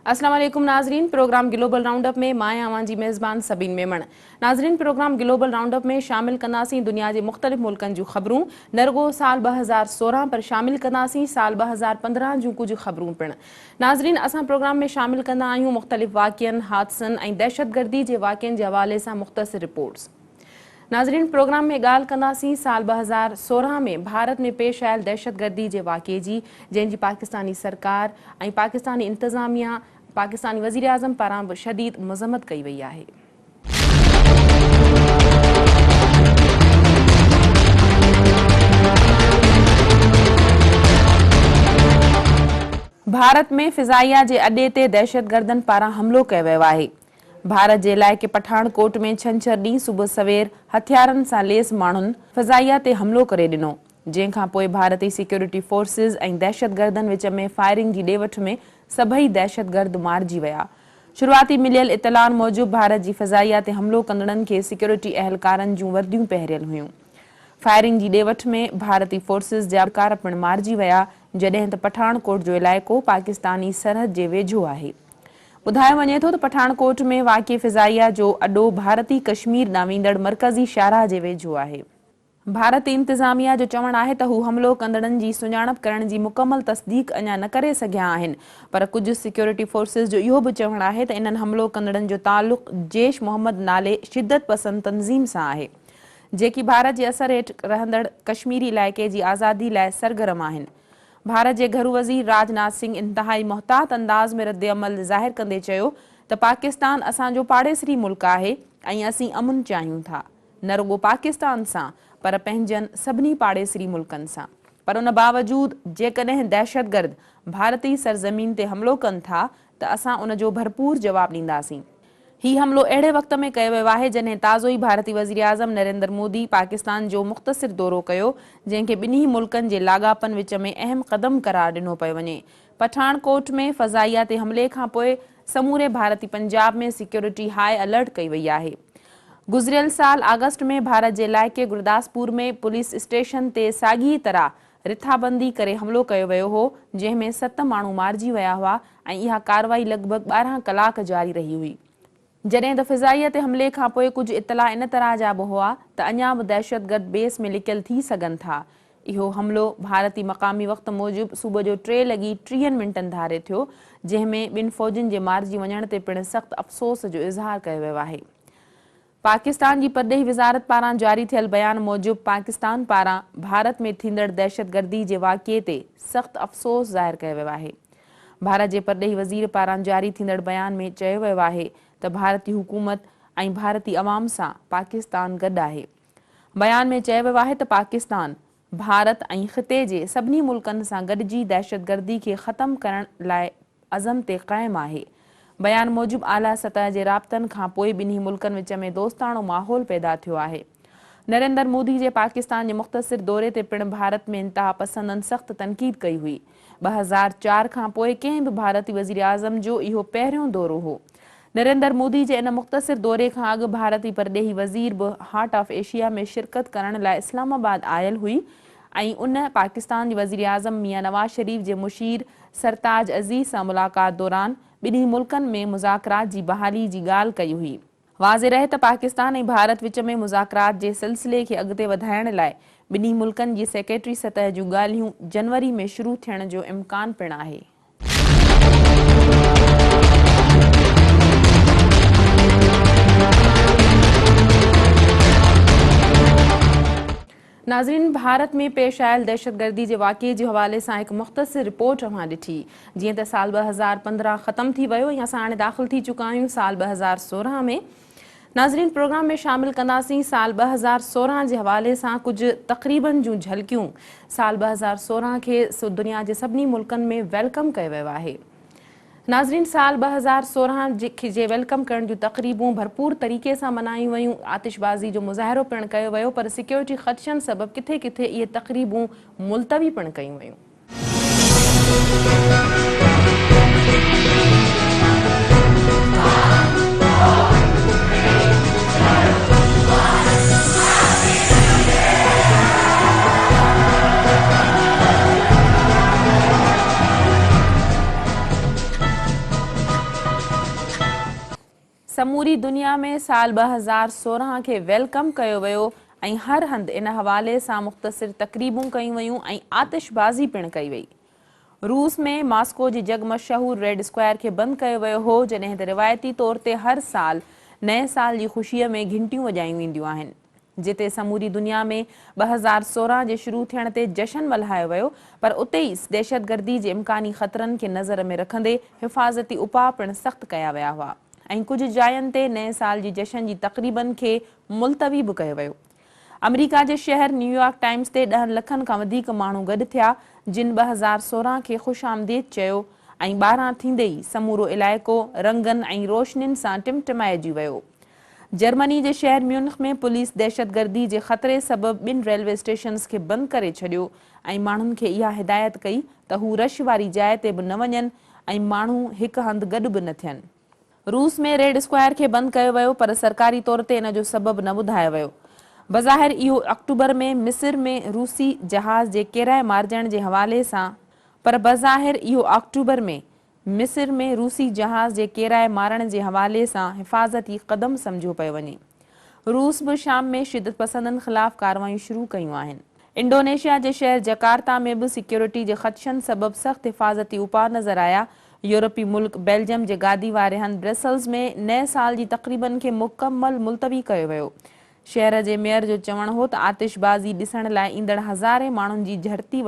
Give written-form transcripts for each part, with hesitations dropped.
अस्सलाम वालेकुम नाजरीन, प्रोग्राम ग्लोबल राउंडअप में मां आवां जी मेज़बान सबीन मेमण। नाजरीन, प्रोग्राम ग्लोबल राउंडअप में शामिल कंदासीं दुनिया जे मुख़्तलिफ़ मुल्कनि जूं ख़बरूं। नरगो साल 2016 पर शामिल कंदासीं साल 2015 जूं कुछ ख़बरूं पिण। नाजरीन, असां प्रोग्राम में शामिल कंदा आहियूं मुख़्तलिफ़ वाक़ियनि, हादसनि ऐं दहशतगर्दी जे वाक़ियनि जे हवाले सां मुख़्तसिर रिपोर्ट्स। नाजरीन, प्रोग्राम में ॻाल्हि कंदासीं साल 2016 में भारत में पेश आयल दहशतगर्दी जे वाक़े जी, जंहिंजी पाकिस्तानी सरकार ऐं पाकिस्तानी इंतज़ामिया, पाकिस्तानी वज़ीर आज़म पारां बि शदीद मज़म्मत कई वई आहे। भारत में फ़िज़ाइया जे अॾे ते दहशतगर्दनि पारां हमलो कयो वियो आहे। भारत जे इलाइक़े पठानकोट में छंछरु ॾींहुं सुबुह सवेर हथियारनि सां लैस माण्हुनि फ़िज़ाइया ते हमलो करे ॾिनो, जंहिंखां पोइ भारतीय सिक्योरिटी फोर्सिस ऐं दहशतगर्दनि विच में फायरिंग जी ॾे-वठ में सभई दहशतगर्द मारिजी विया। शुरूआती मिलियल इतलाउनि मूजिबि भारत जी फ़िज़ाइया ते हमलो कंदड़नि खे सिक्योरिटी अहलकारनि जूं वर्दियूं पहिरियल हुयूं। फायरिंग जी ॾे-वठ में भारतीय फोर्सिस जा अधिकार पिणु मारिजी विया, जॾहिं त पठानकोट जो इलाइक़ो पाकिस्तानी सरहद जे वेझो आहे। ॿुधायो वञे थो त पठानकोट में वाक़िए फ़िज़ाइया जो अॾो भारतीय कश्मीर ॾांहुं वेंदड़ मरकज़ी शाहराह जे वेझो आहे। भारतीय इंतज़ामिया जो चवणु आहे त हू हमलो कंदड़नि जी सुञाणप करण जी मुकमल तस्दीक़ अञा न करे सघिया आहिनि, पर कुझु सिक्योरिटी फोर्सिस जो इहो बि चवणु आहे त इन्हनि हमलो कंदड़नि जो तालुक़ जैश मोहम्मद नाले शिदत पसंद तंज़ीम सां आहे, जेकी भारत जे असर हेठि रहंदड़ कश्मीरी इलाइक़े जी आज़ादी लाइ सरगर्म आहिनि। भारत जे घरू वज़ीर राजनाथ सिंह इंतहाई मुहतात अंदाज़ में रद्द अमल ज़ाहिर कंदे चयो त पाकिस्तान असांजो पाड़ेसरी मुल्क आहे ऐं असीं अमुन चाहियूं था, न रुॻो पाकिस्तान सां पर पंहिंजनि सभिनी पाड़ेसरी मुल्कनि सां। पर उन बावजूदि जेकॾहिं दहशतगर्द भारतीय सरज़मीन ते हमलो कनि था त असां उन जो भरपूर जवाबु ॾींदासीं। हीउ हमलो अहिड़े वक़्त में कयो वियो आहे जॾहिं ताज़ो ई भारतीय वज़ीर आज़म नरेंद्र मोदी पाकिस्तान जो मुख़्तसिर दौरो कयो, जंहिंखे ॿिन्ही मुल्कनि जे लाॻापनि विच में अहम क़दम करार ॾिनो पियो वञे। पठानकोट में फ़िज़ाइया ते हमले खां पोइ समूरे भारतीय पंजाब में सिक्योरिटी हाई अलर्ट कई वई आहे। गुज़िरियल साल अगस्त में भारत जे इलाइक़े गुरदासपुर में पुलिस स्टेशन ते साॻी तरह रिथाबंदी करे हमलो कयो वियो हो, जंहिंमें 7 माण्हू मारिजी विया हुआ ऐं इहा कार्रवाई लॻभॻि 12 कलाक जारी रही हुई। जॾहिं त फ़िज़ाइया ते हमले खां पोइ कुझु इतला इन तरह जा बि हुआ त अञा बि दहशतगर्द बेस में लिकियल थी सघनि था। इहो हमलो भारतीय मक़ामी वक़्त मूजिबि सुबुह जो 3:30 धारे थियो, जंहिंमें ॿिनि फ़ौजियुनि जे मारिजी वञण ते पिणु सख़्तु अफ़सोस जो इज़हार कयो वियो आहे। पाकिस्तान जी परॾेही वज़ारत पारां जारी थियल बयान मूजिबि पाकिस्तान पारां भारत में थींदड़ दहशतगर्दी जे वाक़िए ते सख़्तु अफ़सोस ज़ाहिर कयो वियो आहे। भारत जे परॾेही वज़ीर पारां जारी थींदड़ बयान में चयो वियो आहे त भारतीय हुकूमत ऐं भारतीय अवाम सां पाकिस्तान गॾु आहे। बयान में चयो वियो आहे त पाकिस्तान भारत ऐं ख़िते जे सभिनी मुल्कनि सां गॾिजी दहशतगर्दी खे ख़तमु करण लाइ अज़म ते क़ाइमु आहे। बयान मूजिबि आला सतह जे राब्तनि खां पोइ ॿिन्ही मुल्कनि विच में दोस्ताणो माहौल पैदा थियो आहे। नरेंद्र मोदी जे पाकिस्तान जे मुख़्तसिर दौरे ते पिणु भारत में इंतहा पसंदनि सख़्तु तनक़ीद कई हुई। 2004 खां पोइ कंहिं बि भारतीय वज़ीर आज़म जो इहो पहिरियों दौरो हो। नरेंद्र मोदी जे इन मुख़्तसिर दौरे खां अॻु भारतीय परॾेही वज़ीर बि हार्ट ऑफ एशिया में शिरकत करण लाइ इस्लामाबाद आयल हुई ऐं उन पाकिस्तान जे वज़ीर आज़म मियां नवाज़ शरीफ़ जे मुशीर सरताज अज़ीज़ सां मुलाक़ात दौरान ॿिन्ही मुल्कनि में मुज़ाकरात जी बहाली जी ॻाल्हि कई हुई। वाज़े रहे त पाकिस्तान ऐं भारत विच में मुज़ाकरात जे सिलसिले खे अॻिते वधाइण लाइ ॿिन्ही मुल्कनि जी सेक्रेटरी सतह जूं ॻाल्हियूं जनवरी में शुरू थियण जो इम्कान पिणु आहे। नाज़रीन, भारत में पेश आयल दहशतगर्दी जे वाक़िए जे हवाले सां हिकु मुख़्तसिर रिपोर्ट अवां ॾिठी। जीअं त साल 2015 ख़तमु थी वियो ऐं असां हाणे दाख़िल थी चुका आहियूं साल 2016 में। नाज़रीन, प्रोग्राम में शामिल कंदासीं साल 2016 जे हवाले सां कुझु तक़रीबनि जूं झलकियूं। साल 2016 खे दुनिया जे सभिनी मुल्कनि में वेलकम कयो वियो आहे। नाज़रीन, साल 2016 जे वेलकम करण जूं तक़रीबूं भरपूर तरीक़े सां मनायूं वयूं, आतिशबाज़ी जो मुज़ाहिरो पिणु कयो वियो, पर सिक्योरिटी ख़दशनि सबबि किथे किथे इहे तक़रीबूं मुलतवी पिणु कयूं वयूं। समूरी दुनिया में साल 2016 के वेलकम कयो वियो ऐं हर हंधि इन हवाले सां मुख़्तसिर तक़रीबूं कयूं वयूं ऐं आतिशबाज़ी पिणु कई वई। रूस में मॉस्को जी जग मशहूर रेड स्क्वायर के बंदि कयो वियो हो, जॾहिं त रिवायती तौर ते हर साल नए साल जी ख़ुशीअ में घंटियूं वॼायूं वेंदियूं आहिनि। जिते समूरी दुनिया में 2016 जे शुरू थियण ते जशन मल्हायो वियो, पर उते ई दहशतगर्दी जे इम्कानी ख़तरनि खे नज़र में रखंदे हिफ़ाज़ती उपाउ पिणु सख़्तु कया विया हुआ ऐं कुझु जायुनि ते नए साल जी जशन जी तक़रीबनि खे मुलतवी बि कयो वियो। अमेरिका जे शहर न्यूयॉर्क टाइम्स ते 10 लखनि खां वधीक माण्हू गॾु थिया, जिन 2016 खे ख़ुश आमदीद चयो ऐं 12 थींदे ई समूरो इलाइक़ो रंगनि ऐं रोशनियुनि सां टिमटिमाइजी वियो। जर्मनी जे शहर म्यूनिख में पुलिस दहशतगर्दी जे ख़तरे सबबि 2 रेलवे स्टेशन्स खे बंदि करे छॾियो ऐं माण्हुनि खे इहा हिदायत कई त हू रश वारी जाइ ते बि न वञनि ऐं माण्हू हिकु हंधि गॾु बि न थियनि। रूस में रेड स्क्वायर खे बंदि कयो वियो, पर सरकारी तौर ते इन जो सबबु न ॿुधायो वियो। बज़ाहिर इहो अक्टूबर में मिस्र में रूसी जहाज़ जे किराए मारिजण जे हवाले सां मिस्र में रूसी जहाज़ जे किराए मारण जे हवाले सां हिफ़ाज़ती क़दम सम्झो पियो वञे। रूस बि शाम में शिदत पसंदनि ख़िलाफ़ कार्रवायूं शुरू कयूं आहिनि। इंडोनेशिया जे शहर जकार्ता में बि सिक्योरिटी जे ख़दशनि सबबि सख़्तु हिफ़ाज़ती उपाउ नज़र आया। यूरोपी मुल्क बेल्जियम जे गादी वारे हंधि ब्रसेल्स में नए साल जी तक़रीबनि खे मुकमल मुलतवी कयो वियो। शहर जे मेयर जो चवणु हो त आतिशबाज़ी ॾिसण लाइ ईंदड़ हज़ारे माण्हुनि जी झड़ती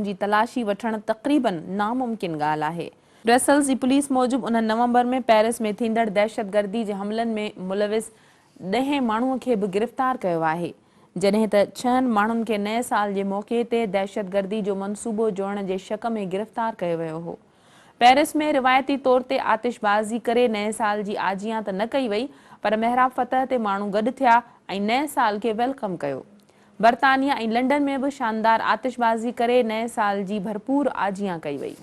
जी तलाशी वठणु तक़रीबन नामुमकिन ॻाल्हि आहे। ब्रसेल्स जी पुलिस मूजिबि उन नवंबर में पेरिस में थींदड़ दहशतगर्दी जे हमलनि में मुलविस 10 माण्हूअ खे बि गिरफ़्तार कयो आहे, जॾहिं त 6 माण्हुनि खे नए साल जे मौक़े ते दहशतगर्दी जो मंसूबो जोड़ण जे शक में गिरफ़्तार कयो वियो हो। पेरिस में रिवायती तौर ते आतिशबाज़ी करे नए साल जी आजियां त न कई वई, पर महराब फतह ते माण्हू गॾु थिया ऐं नए साल खे वेलकम कयो। बर्तानिया ऐं लंडन में बि शानदार आतिशबाज़ी करे नए साल जी भरपूर आजियां कई वई।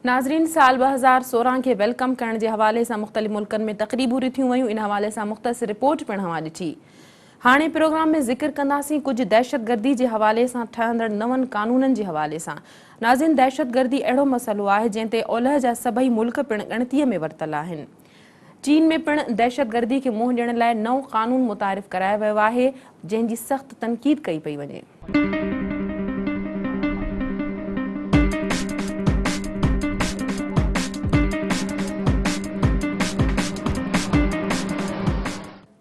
नाज़रीन, साल 2016 के वेलकम करण जे हवाले सां मुख़्तलिफ़ मुल्कनि में तक़रीबूं रिथियूं वयूं। इन हवाले सां मुख़्तसिर रिपोर्ट पिणु हवा ॾिठी। हाणे प्रोग्राम में ज़िक्र कंदासीं कुझु दहशतगर्दी जे हवाले सां ठहंदड़ नवनि कानूननि जे हवाले सां। नाज़रीन, दहशतगर्दी अहिड़ो मसइलो आहे जंहिं ते ओलह जा सभई मुल्क पिणु ॻणतीअ में वरितल आहिनि। चीन में पिणु दहशतगर्दी खे मुंहुं ॾियण लाइ नओं कानून मुतारिफ़ करायो वियो आहे, जंहिं जी सख़्तु तनक़ीद कई पई वञे।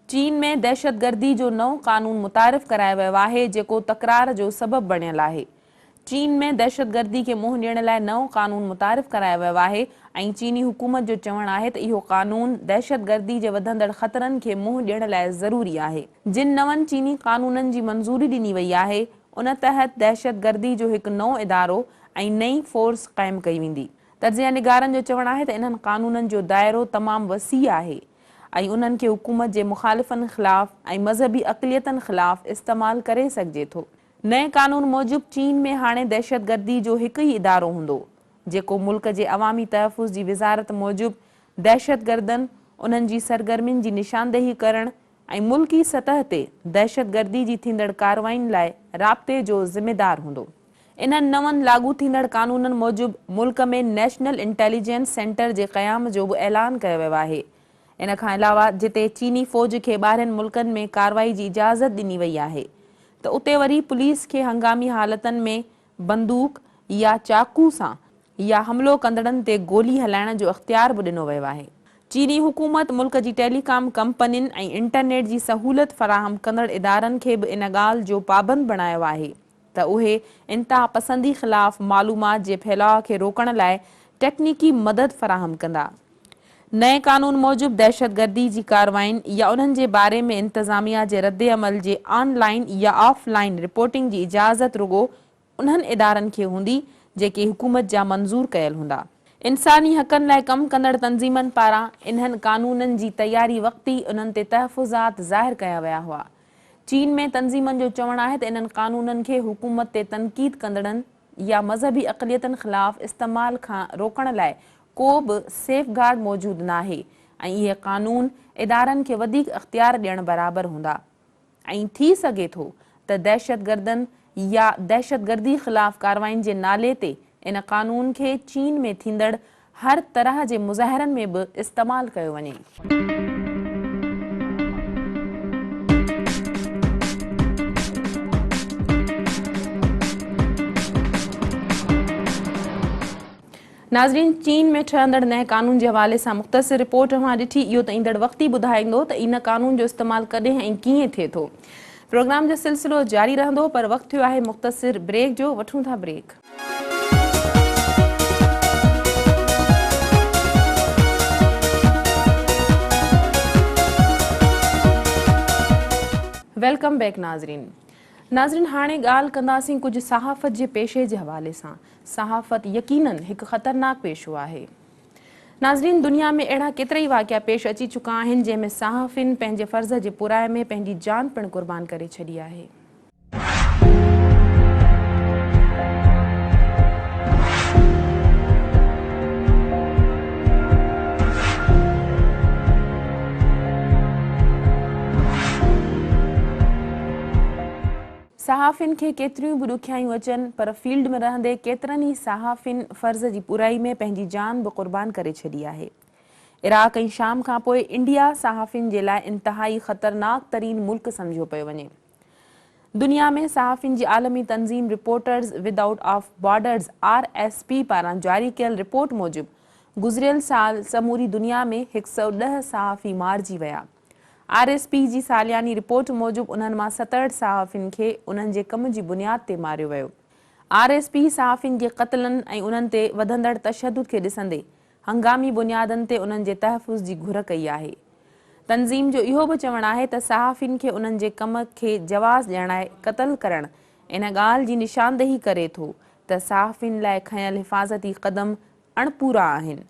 चीन में दहशतगर्दी जो नओं कानून मुतारिफ़ करायो वियो आहे, जेको तकरार जो सबबु बणियल आहे। चीन में दहशतगर्दी खे मुंहुं ॾियण लाइ नओं कानून मुतारिफ़ करायो वियो आहे ऐं चीनी हुकूमत जो चवणु आहे त इहो कानून दहशतगर्दी जे वधंदड़ ख़तरनि खे मुंहुं ॾियण लाइ ज़रूरी आहे। जिन नवनि चीनी कानूननि जी मंज़ूरी ॾिनी वई आहे, उन तहत दहशतगर्दी जो हिकु नओं इदारो ऐं नई फोर्स क़ाइमु कई वेंदी। तर्जिया निगारनि जो चवणु आहे त इन्हनि कानूननि जो दाइरो तमामु वसीउ आहे ऐं उन्हनि खे हुकूमत जे मुख़ालिफ़नि ख़िलाफ़ ऐं मज़हबी अक़लियतनि ख़िलाफ़ इस्तेमालु करे सघिजे थो। नए कानून मूजिबि चीन में हाणे दहशतगर्दी जो हिकु ई इदारो हूंदो, जेको मुल्क जे अवामी तहफ़ुज़ जी वज़ारत मूजिबि दहशतगर्दनि, उन्हनि जी सरगर्मियुनि जी निशानदेही करणु ऐं मुल्की सतह ते दहशतगर्दी जी थींदड़ कार्रवाइयुनि लाइ राब्ते जो ज़िमेदार हूंदो। इन्हनि नवनि लागू थींदड़ कानूननि मूजिबि मुल्क में नेशनल इंटेलिजेंस सेंटर जे क़याम जो बि ऐलान कयो वियो आहे। इन खां अलावा जिते चीनी फ़ौज खे ॿाहिरिनि मुल्कनि में कार्रवाई जी इजाज़त ॾिनी वई आहे, त उते वरी पुलिस खे हंगामी हालतनि में बंदूक या चाकू सां या हमिलो कंदड़नि ते गोली हलाइण जो इख़्तियार बि ॾिनो वियो आहे। चीनी हुकूमत मुल्क जी टेलीकॉम कंपनियुनि ऐं इंटरनेट जी सहूलियत फ़राहम कंदड़ इदारनि खे बि इन ॻाल्हि जो पाबंद बणायो आहे त उहे इंतिहा पसंदी ख़िलाफ़ मालूमात जे फैलाव खे रोकण लाइ टेक्निकी मदद फ़राहम कंदा। नए कानून मूजिबि दहशतगर्दी जी कार्रवाइयुनि या उन्हनि जे बारे में इंतिज़ामिया जे रद्द अमल जे ऑनलाइन या ऑफलाइन रिपोर्टिंग जी इजाज़त रुॻो उन्हनि इदारनि खे हूंदी जेके हुकूमत जा मंज़ूर कयल हूंदा। इंसानी हक़नि लाइ कमु कंदड़ तंज़ीमनि पारां इन्हनि कानूननि जी तयारी वक़्ति उन्हनि ते तहफ़ुज़ात ज़ाहिर कया विया हुआ। चीन में तंज़ीमनि जो चवणु आहे त इन्हनि क़ानूननि खे हुकूमत ते तनक़ीद कंदड़नि या मज़हबी अक़लियतनि ख़िलाफ़ इस्तेमाल खां रोकण लाइ को बि सेफ गार्ड मौजूदु न आहे ऐं इहे क़ानून इदारनि खे वधीक इख़्तियार ॾियण बराबरि हूंदा ऐं थी सघे थो त दहशतगर्दनि या दहशतगर्दी ख़िलाफ़ कार्रवाइनि जे नाले ते इन क़ानून खे चीन में थींदड़ हर तरह जे मुज़ाहिरनि में बि इस्तेमालु कयो वञे। नाज़रीन, चीन में ठहंदड़ नए कानून जे हवाले सां मुख़्तसिर रिपोर्ट मां ॾिठी। इहो त ईंदड़ वक़्त ई ॿुधाईंदो त इन कानून जो इस्तेमालु कॾहिं ऐं कीअं थिए थो। प्रोग्राम जो सिलसिलो जारी रहंदो, पर वक़्तु थियो आहे मुख़्तसिर ब्रेक जो। वठूं था ब्रेक। वेलकम बैक नाज़रीन, हाणे ॻाल्हि कंदासीं कुझु सहाफ़त जे पेशे जे हवाले सां। सहाफ़त यकीनन हिकु ख़तरनाक पेशो आहे। नाज़रीन, दुनिया में अहिड़ा केतिरा ई वाक़िया पेश अची चुका आहिनि जंहिंमें सहाफ़िन पंहिंजे फ़र्ज़ जे पुराए में पंहिंजी जान पिणु क़ुर्बान करे छॾी आहे। सहाफ़िन खे केतिरियूं बि ॾुखियायूं अचनि, पर फील्ड में रहंदे केतिरनि ई सहाफ़िन फ़र्ज़ जी पुराई में पंहिंजी जान बि क़ुर्बान करे छॾी आहे। इराक़ ऐं शाम खां पोइ इंडिया सहाफ़िन जे लाइ इंतहाई ख़तरनाक तरीन मुल्क सम्झो पियो वञे। दुनिया में सहाफ़िन जी आलमी तंज़ीम reporters without of borders RSP पारां जारी कयल रिपोर्ट मूजिबि गुज़िरियल साल समूरी दुनिया में 110 सहाफ़ी मारिजी विया। RSP जी सालियानी रिपोर्ट मूजिबि उन्हनि मां 67 सहाफ़िन खे उन्हनि जे कम जी बुनियाद ते मारियो वियो। RSP सहाफ़िन जे क़त्लनि ऐं उन्हनि ते वधंदड़ तशदुद खे ॾिसंदे हंगामी बुनियादनि ते उन्हनि जे तहफ़ुज़ जी घुर कई आहे। तंज़ीम जो इहो बि चवणु आहे त सहाफ़िन खे उन्हनि जे कम खे जवाज़ ॾियण लाइ क़त्ल करणु इन ॻाल्हि जी निशानदेही करे थो त सहाफ़िन लाइ खयल हिफ़ाज़ती क़दम अणपूरा आहिनि।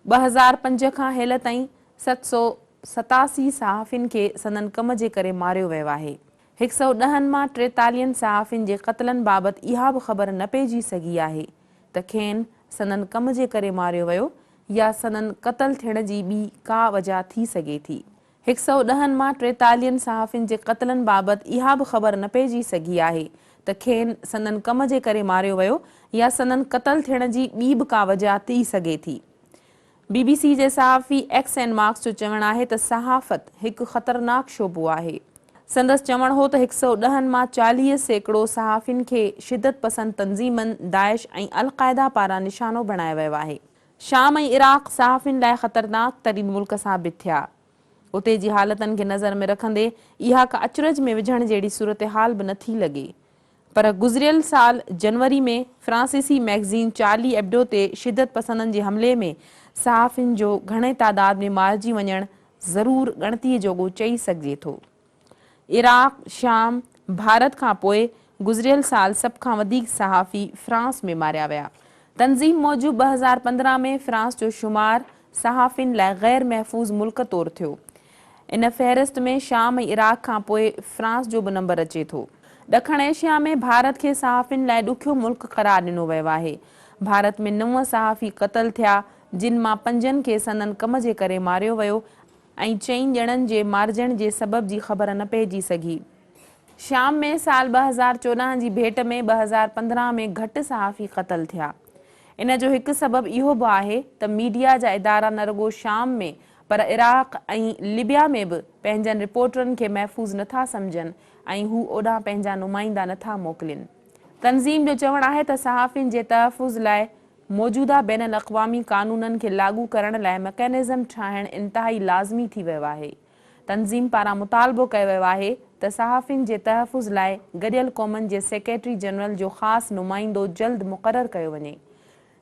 2005 खां हेल ताईं 787 सहाफ़िन खे संदनि कम जे करे मारियो वियो आहे। 110 मां 43 सहाफ़िन जे क़त्लनि बाबति इहा बि ख़बर न पइजी सघी आहे त खेनि संदनि कम जे करे मारियो वियो या संदनि क़त्ल थियण जी ॿी का वजह थी सघे थी। 110 मां 43 सहाफ़िन जे क़त्लनि बाबति इहा बि ख़बर न पइजी सघी आहे त खेनि संदनि कम जे करे मारियो वियो या संदनि क़त्ल थियण जी ॿी बि का वजह थी सघे थी। BBC जे सहाफ़ी एक्स एंड मार्क्स जो चवणु आहे त सहाफ़त हिकु ख़तरनाक शोबो आहे। संदसि चवणु हो त 110 मां 40% सहाफ़िन खे शिदत पसंद तंज़ीमनि दाइश ऐं अल-क़ाइदा पारां निशानो बणायो वियो आहे। शाम ऐं इराक़ सहाफ़िन लाइ ख़तरनाक तरीन मुल्क साबित थिया। उते जी हालतनि खे नज़र में रखंदे इहा का अचरज में विझण जहिड़ी सूरत हाल बि नथी लॻे। पर गुज़िरियल साल जनवरी में फ्रांसीसी मैगज़ीन चार्ली एब्डो ते शिदत पसंदनि जे हमले में सहाफ़िन जो घणे तादाद में मारिजी वञणु ज़रूरु ॻणतीअ जोॻो चई सघिजे थो। इराक़, शाम, भारत खां पोइ गुज़िरियल साल सभ खां वधीक सहाफ़ी फ्रांस में मारिया विया। तंज़ीम मूजिबि 2015 में फ्रांस जो शुमार सहाफ़िन लाइ ग़ैर महफ़ूज़ मुल्क तौरु थियो। इन फ़हरिस्त में शाम ऐं इराक़ खां पोइ फ्रांस जो बि नंबर अचे थो। ॾखण एशिया में भारत खे सहाफ़िन लाइ ॾुखियो मुल्क क़रार ॾिनो वियो आहे। भारत में 9 सहाफ़ी क़त्ल थिया, जिन मां 5 खे संदनि कम जे करे मारियो वियो ऐं 4 ॼणनि जे मारिजण जे सबब जी ख़बर न पइजी सघी। शाम में साल 2014 जी भेट में 2015 में घटि सहाफ़ी क़त्ल थिया। इन जो हिकु सबबु इहो बि आहे त मीडिया जा इदारा न रुॻो शाम में पर इराक़ ऐं लिबिया में बि पंहिंजनि रिपोर्टरनि खे महफ़ूज़ नथा सम्झनि ऐं हू ओॾां पंहिंजा नुमाइंदा नथा मोकिलिनि। तंज़ीम जो चवणु आहे त सहाफ़िन जे तहफ़ुज़ लाइ मौजूदा बैन अल-अक़वामी क़ानूननि खे लागू करण लाइ मैकेनिज़म ठाहिणु इंतिहाई लाज़मी थी वियो आहे। तंज़ीम पारां मुतालबो कयो वियो आहे त सहाफ़िन जे तहफ़ुज़ लाइ गॾियल क़ौमनि जे सेक्रेटरी जनरल जो ख़ासि नुमाइंदो जल्द मुक़ररु कयो वञे।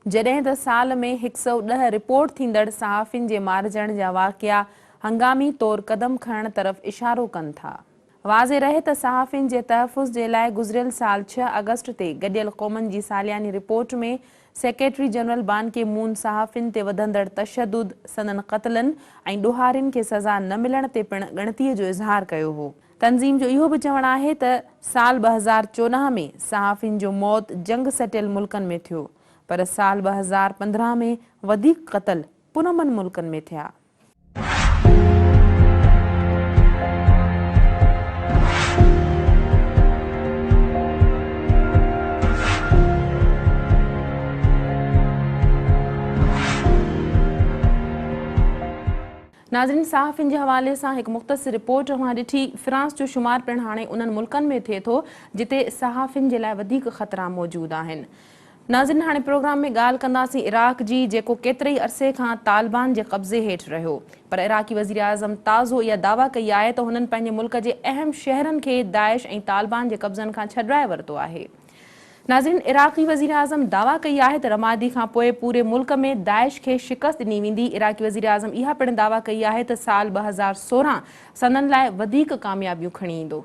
जॾहिं त साल में 110 रिपोर्ट थींदड़ सहाफ़िन जे मारिजण जा वाक़िया हंगामी तौरु क़दम खणण तरफ़ इशारो कनि था। वाज़े रहे त सहाफ़िन जे तहफ़ुज़ जे लाइ गुज़िरियल साल 6 अगस्त ते गॾियल क़ौमनि जी सालियानी रिपोर्ट में सेक्रेटरी जनरल बान की मून सहाफ़िन ते वधंदड़ तशदुद, संदनि क़त्लनि ऐं ॾोहारियुनि खे सज़ा न मिलण ते पिणु ॻणतीअ जो इज़हार कयो हो। तंज़ीम जो इहो बि चवणु आहे त साल 2014 में सहाफ़ियुनि जो मौत जंग सटियल मुल्कनि में थियो, पर साल 2015 में वधीक क़त्ल पुरअमन मुल्कनि में थिया। नाज़रीन, सहाफ़ियुनि जे हवाले सां हिकु मुख़्तसिर रिपोर्ट अवां ॾिठी। फ्रांस जो शुमार पिण हाणे उन्हनि मुल्कनि में थिए थो जिते सहाफ़ियुनि जे लाइ वधीक ख़तरा मौजूदु आहिनि। नाज़रीन, हाणे प्रोग्राम में ॻाल्हि कंदासीं इराक़ जी, जेको केतिरे ई अरसे खां तालिबान जे कब्ज़े हेठि रहियो, पर इराक़ी वज़ीर आज़म ताज़ो इहा दावा कई आहे त हुननि पंहिंजे मुल्क जे अहम शहरनि खे दाइश ऐं तालिबान जे कब्ज़नि खां छॾाए वरितो आहे। नाज़रीन, इराक़ी वज़ीर आज़म दावा कई आहे त रमादी खां पोइ पूरे मुल्क में दाइश खे शिकस्त ॾिनी वेंदी। इराक़ी वज़ीर आज़म इहा पिण दावा कई आहे त साल 2016 संदनि लाइ वधीक कामयाबियूं खणी ईंदो।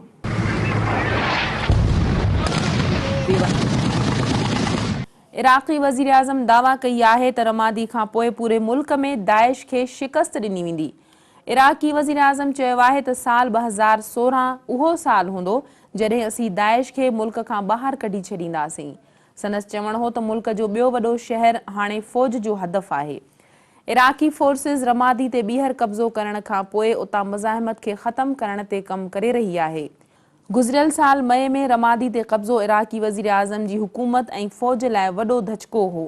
इराक़ी वज़ीर आज़म दावा कई आहे त रमादी खां पोइ पूरे मुल्क में दाइश खे शिकस्त ॾिनी वेंदी। इराक़ी वज़ीर आज़म चयो आहे त साल 2016 उहो साल हूंदो जॾहिं असीं दाइश खे मुल्क खां ॿाहिरि कढी छॾींदासीं। संदसि चवणु हो त मुल्क जो ॿियो वॾो शहर हाणे फ़ौज जो हदफ़ आहे। इराक़ी फोर्सिस रमादी ते ॿीहर कब्ज़ो करण खां पोइ उतां मुज़ाहिमत खे ख़तमु करण ते कमु करे रही आहे। गुज़िरियल साल मई में रमादी ते कब्ज़ो इराक़ी वज़ीर आज़म जी हुकूमत ऐं फ़ौज लाइ वॾो धचको हो।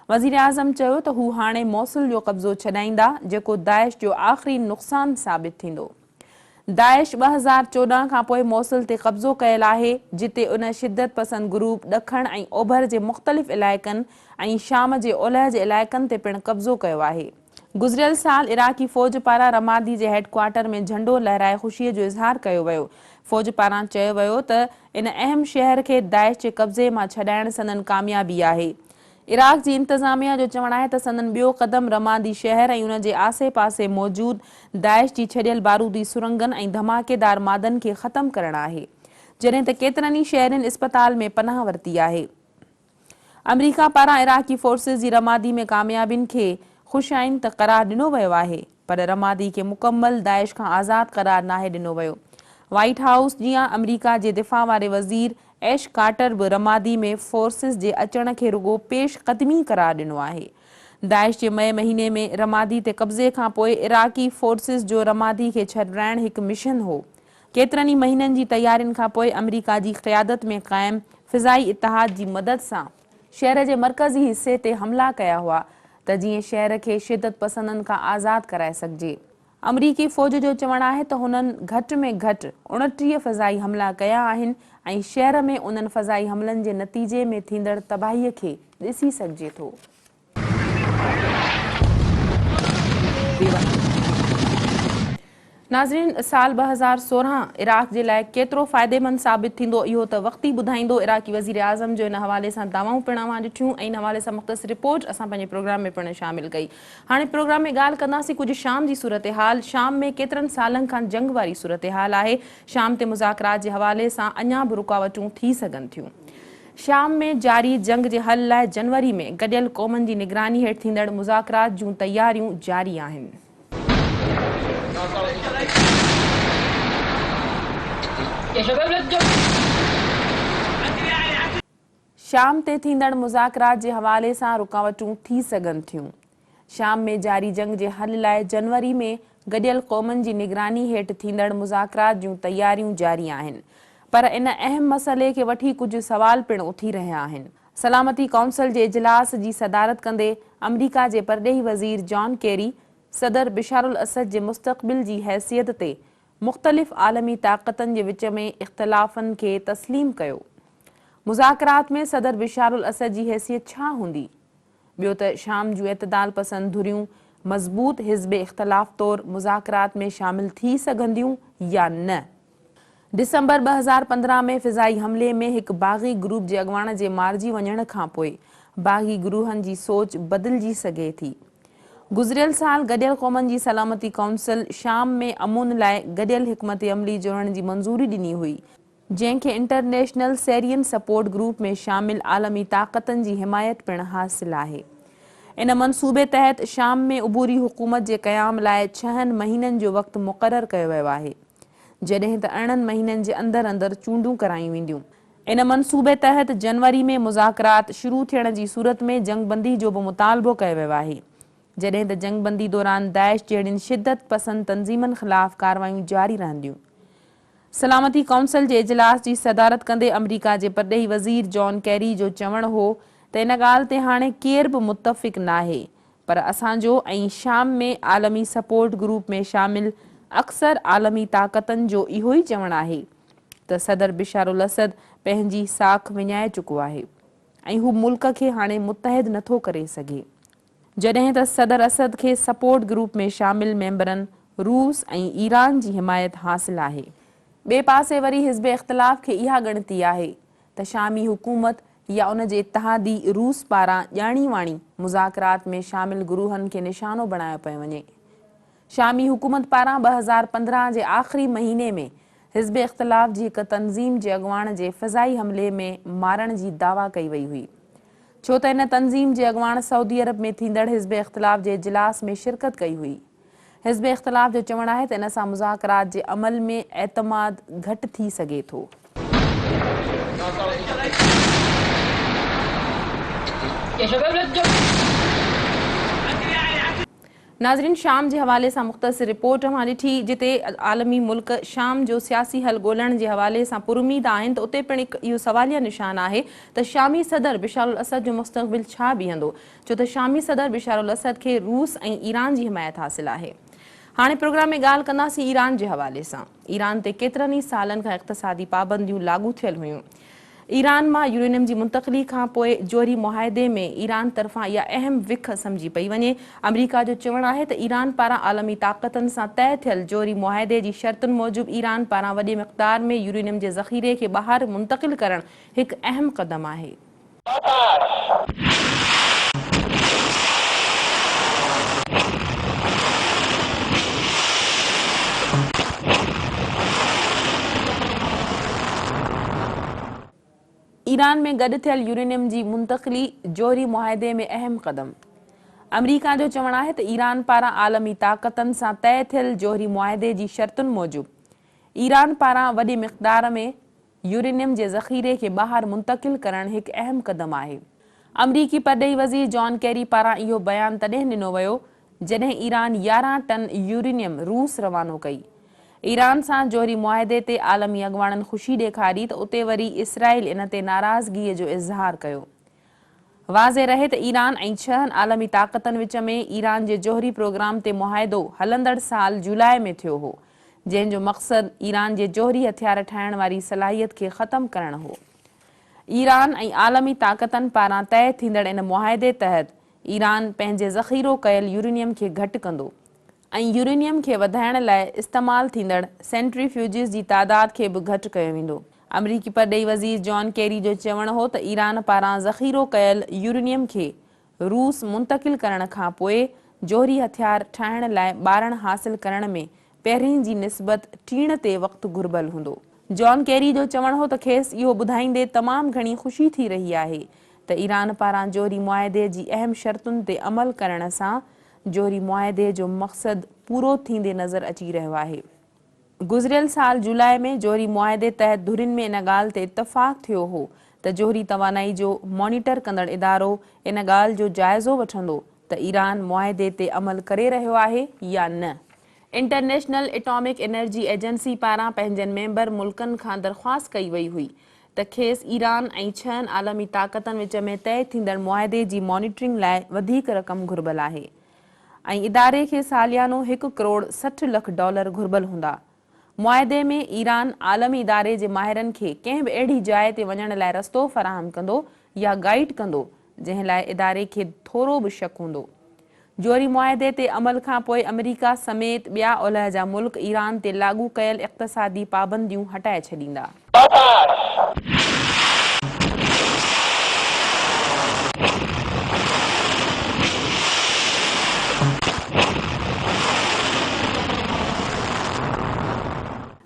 वज़ीर आज़म चयो त हू हाणे मौसुल जो कब्ज़ो छॾाईंदा, जेको दाइश जो आख़िरी नुक़सानु साबित थींदो। दाइश 2014 खां पोइ मौसुल ते कब्ज़ो कयल आहे, जिते उन शिदत पसंद ग्रुप ॾखण ऐं ओभर जे मुख़्तलिफ़ इलाइक़नि ऐं शाम जे ओलह जे इलाइक़नि ते पिणु कब्ज़ो कयो आहे। गुज़िरियल साल इराक़ी फ़ौज पारां रमादी जे हेडक्वार्टर में झंडो लहराए ख़ुशीअ जो इज़हार कयो वियो। फ़ौज पारां चयो वियो त इन अहम शहर खे दाइश जे कब्ज़े मां छॾाइण संदनि कामयाबी आहे। इराक़ जी इंतज़ामिया जो चवणु आहे त संदनि ॿियो क़दम रमादी शहर ऐं उन जे आसे पासे मौजूदु दाइश जी छॾियल बारूदी सुरंगनि ऐं धमाकेदार मादनि खे ख़तमु करणु आहे, जॾहिं त केतिरनि ई शहरनि इस्पताल में पनाह वरिती आहे। अमरीका पारां इराक़ी फोर्सिस जी रमादी में कामयाबियुनि खे ख़ुशाइन त क़रार ॾिनो वियो आहे, पर रमादी खे मुकमल दाइश खां आज़ादु क़रार नाहे ॾिनो वियो। व्हाइट हाउस जीअं अमरीका जे दिफ़ा वारे वज़ीर ऐश कार्टर बि रमादी में फोर्सिस जे अचण खे रुगो पेश क़दमी क़रार ॾिनो आहे। दाइश जे मई महीने में रमादी ते कब्ज़े खां पोइ इराक़ी फोर्सिस जो रमादी खे छॾाइणु हिकु मिशन हो। केतिरनि ई महीननि जी तयारियुनि खां पोइ अमरीका जी क़यादत में क़ाइमु फ़िज़ाई इतिहाद जी मदद सां शहर जे मरकज़ी हिसे ते हमला कया हुआ त जीअं शहर खे शिदत पसंदनि खां आज़ादु कराए सघिजे। अमरीकी फ़ौज जो चवणु आहे त हुननि घटि में घटि 29 फ़ज़ाई हमला कया आहिनि ऐं शहर में उन्हनि फ़ज़ाई हमलनि जे नतीजे में थींदड़ तबाहीअ खे ॾिसी सघिजे थो। नाज़रीन, साल 2016 इराक़ जे लाइ केतिरो फ़ाइदेमंद साबित थींदो, इहो त वक़्ती ॿुधाईंदो। इराक़ी वज़ीर आज़म जो इन हवाले सां दावाऊं पिणु अवां ॾिठियूं ऐं इन हवाले सां मुख़्तसिर रिपोर्ट असां पंहिंजे प्रोग्राम में पिणु शामिल कई। हाणे प्रोग्राम में ॻाल्हि कंदासीं कुझु शाम जी सूरत हाल। शाम में केतिरनि सालनि खां जंग वारी सूरत हाल आहे। शाम ते मुज़ाकरात जे हवाले सां अञा बि रुकावटूं थी सघनि थियूं। शाम में जारी जंग जे हल लाइ जनवरी में गॾियल क़ौमनि जी निगरानी हेठि थींदड़ मुज़ाकरात जूं तयारियूं जारी आहिनि। शाम ते थींदड़ मुज़ाकरात जे हवाले सां रुकावटूं थी सघनि थियूं। शाम में जारी जंग जे हल लाइ जनवरी में गॾियल क़ौमनि जी निगरानी हेठि थींदड़ मुज़ाकरात जूं तयारियूं जारी आहिनि, पर इन अहम मसइले खे वठी कुझु सवाल पिणु उथी रहिया आहिनि। सलामती काउंसिल जे इजलास जी सदारत कंदे अमरीका जे परॾेही वज़ीर जॉन केरी सदर बिशारुल असद जे मुस्तक़बिल जी हैसियत ते मुख़्तलिफ़ आलमी ताक़तनि जे विच में इख़्तिलाफ़नि खे तस्लीम कयो। मुज़ाकरात में सदर बिशारुल असद जी हैसियत छा हूंदी? ॿियो त शाम जूं एतदाल पसंद धुरियूं मज़बूत हिज़्ब इख़्तिलाफ़ तौरु मुज़ाकरात में शामिल थी सघंदियूं या न? दिसंबर 2015 में फ़िज़ाई हमले में हिकु बाग़ी ग्रुप जे अॻुवाण जे मारिजी वञण खां पोइ बाग़ी ग्रूहनि जी सोच बदिलिजी सघे थी। गुज़िरियल साल गॾियल क़ौमनि जी सलामती काउंसिल शाम में अमून लाइ गॾियल हिकमत अमली जोड़ण जी मंज़ूरी ॾिनी हुई, जंहिंखे इंटरनेशनल सेरियन सपोर्ट ग्रुप में शामिल आलमी ताक़तनि जी हिमायत पिणु हासिल आहे। इन मंसूबे तहत शाम में उबूरी हुकूमत जे क़याम लाइ 6 महीननि जो वक़्तु मुक़ररु कयो वियो आहे, जॾहिं त 18 महीननि जे अंदरि अंदरि चूंडूं करायूं वेंदियूं। इन मंसूबे तहत जनवरी में मुज़ाकरात शुरू थियण जी सूरत में जंगबंदी जो बि मुतालबो कयो वियो आहे, जॾहिं त जंगबंदी दौरान दाइश जहिड़ियुनि शिदत पसंद तंज़ीमनि ख़िलाफ़ कार्रवायूं जारी रहंदियूं। सलामती काउंसिल जे इजलास जी सदारत कंदे अमरीका जे परॾेही वज़ीर जॉन कैरी जो चवणु हो त इन ॻाल्हि ते हाणे केर बि मुतफ़िक़ नाहे, पर असांजो ऐं शाम में आलमी सपोर्ट ग्रुप में शामिल अक्सर आलमी ताक़तनि जो इहो ई चवणु आहे त सदर बिशारुल असद पंहिंजी साख विञाए चुको आहे ऐं हू मुल्क खे हाणे मुतहद नथो करे सघे, जॾहिं त सदर असद खे सपोर्ट ग्रुप में शामिल मेंबरनि रूस ऐं ईरान जी हिमायत हासिल आहे। ॿिए पासे वरी हिज़्ब इख़्तिलाफ़ खे इहा ॻणती आहे त शामी हुकूमत या उन जे इत्तहादी रूस पारां ॼाणी वाणी मुज़ाकरात में शामिल गुरूहनि खे निशानो बणायो पियो वञे। शामी हुकूमत पारां 2015 जे आख़िरी महीने में हिज़्ब इख़्तिलाफ़ जी हिक तंज़ीम जे अॻुवाण जे फ़िज़ाई हमले में मारण जी दावा कई वई हुई, छो त इन तंज़ीम जे अॻुवाण सऊदी अरब में थींदड़ हिज़्ब इख़्तिलाफ़ जे इजलास में शिरकत कई हुई। हिज़्ब इख़्तिलाफ़ जो चवणु आहे त इन सां मुज़ाकरात जे अमल में एतमाद घटि थी सघे थो। नाज़रीन, शाम जे हवाले सां मुख़्तसिर रिपोर्ट मां ॾिठी, जिते आलमी मुल्क शाम जो सियासी हल ॻोल्हण जे हवाले सां पुरुमीद आहिनि, त उते पिणु हिकु इहो सवालिया निशान आहे त शामी सदर बिशारुल असद जो मुस्तक़बिल छा बीहंदो, छो त शामी सदर बिशारुल असद खे रूस ऐं ईरान जी हिमायत हासिल आहे। हाणे प्रोग्राम में ॻाल्हि कंदासीं ईरान जे हवाले सां। ईरान ते केतिरनि ई सालनि खां इक़्तिसादी पाबंदियूं लागू थियल हुयूं। ईरान मां यूरेनियम जी मुंतक़िली खां पोइ जोहरी मुआहिदे में ईरान तरफ़ां इहा अहम विख सम्झी पई वञे। अमरीका जो चवणु आहे त ईरान पारां आलमी ताक़तनि सां तइ थियल जोहरी मुआहिदे जी शर्तुनि मूजिबि ईरान पारां वॾे मिक़दार में यूरेनियम जे ज़ख़ीरे खे ॿाहिरि मुंतक़िल करणु हिकु अहम क़दम आहे। ईरान में गॾु थियल यूरेनियम जी मुंतक़िली जोहरी मुआहिदे में अहम क़दम। अमरीका जो चवणु आहे त ईरान पारां आलमी ताक़तनि सां तइ थियल जोहरी मुआहिदे जी शर्तुनि मूजिबि ईरान पारां वॾे मिक़दार में यूरेनियम जे ज़ख़ीरे खे ॿाहिरि मुंतक़िल करणु हिकु अहम क़दम आहे। अमरीकी परॾेही वज़ीर जॉन कैरी पारां इहो बयानु तॾहिं ॾिनो वियो जॾहिं ईरान 11 टन यूरेनियम रूस रवानो कई। ईरान सां जोहरी मुआहिदे ते आलमी अॻुवाणनि ख़ुशी ॾेखारी त उते वरी इसराइल इन ते नाराज़गीअ जो इज़हार कयो। वाज़े रहे त ईरान ऐं 6 आलमी ताक़तनि विच में ईरान जे जोहरी प्रोग्राम ते मुआहिदो हलंदड़ साल जुलाई में थियो हो, जंहिंजो मक़सदु ईरान जे जोहरी हथियार ठाहिण वारी सलाहियत खे ख़तमु करणु हो। ईरान ऐं आलमी ताक़तनि पारां तइ थींदड़ इन मुआहिदे तहत ईरान पंहिंजे ज़ख़ीरो कयल यूरेनियम खे घटि कंदो ऐं यूरेनियम खे वधाइण लाइ इस्तेमालु थींदड़ सेंट्रीफ्यूजिस जी तादाद खे बि घटि कयो वेंदो। अमरीकी परॾेही वज़ीर जॉन कैरी जो चवणु हो त ईरान पारां ज़ख़ीरो कयल यूरेनियम खे रूस मुंतक़िल करण खां पोइ जोहरी हथियार ठाहिण लाइ ॿारण हासिल करण में पहिरीं जी निस्बत टीण ते वक़्तु घुर्बल हूंदो। जॉन कैरी जो चवणु हो त खेसि इहो ॿुधाईंदे तमामु घणी ख़ुशी थी रही आहे त ईरान पारां जोहरी मुआहिदे जी अहम शर्तुनि ते अमल करण सां जोहरी मुआहिदे जो मक़सदु पूरो थींदे नज़र अची रहियो आहे। गुज़िरियल साल जुलाई में जोहरी मुआहिदे तहत धुरिन में इन ॻाल्हि ते इतफ़ाक़ थियो हो त जोहरी तवानाई जो मॉनिटर कंदड़ इदारो इन ॻाल्हि जो जाइज़ो वठंदो त ईरान मुआहिदे ते अमल करे रहियो आहे या न। इंटरनेशनल एटॉमिक एनर्जी एजेंसी पारां पंहिंजनि मेंबर मुल्कनि खां दरख़्वास्त कई वई हुई त खेसि ईरान ऐं 6 आलमी ताक़तनि विच में तइ थींदड़ मुआहिदे जी मॉनिटरिंग लाइ वधीक रक़म घुर्बल आहे ऐं इदारे खे सालियानो $1 करोड़ 60 लख घुर्बल हूंदा। मुआहिदे में ईरान आलमी इदारे जे माहिरनि खे कंहिं बि अहिड़ी जाइ ते वञण लाइ रस्तो फ़राहम कंदो या गाइड कंदो जंहिं लाइ इदारे खे थोरो बि शक हूंदो। जोहरी मुआहिदे ते अमल खां पोइ अमरीका समेत ॿिया ओलह जा मुल्क ईरान ते लागू कयल इक़्तिसादी पाबंदियूं हटाए छॾींदा।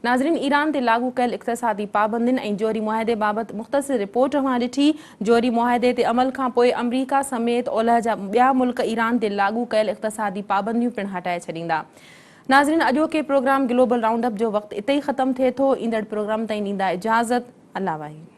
नाज़रीन, ईरान ते लागू कयल इक़्तिसादी पाबंदियुनि ऐं जोहरी मुआहिदे बाबति मुख़्तसिर रिपोर्ट मां ॾिठी। जोहरी मुआहिदे ते अमल खां पोइ अमरीका समेत ओलह जा ॿिया मुल्क ईरान ते लागू कयल इक़्तिसादी पाबंदियूं पिणु हटाए छॾींदा। नाज़रीन, अॼोके प्रोग्राम ग्लोबल राउंड अप जो वक़्तु इते ई ख़त्म थिए थो। ईंदड़ प्रोग्राम ताईं ॾींदा इजाज़त। अल्लाह वाहे।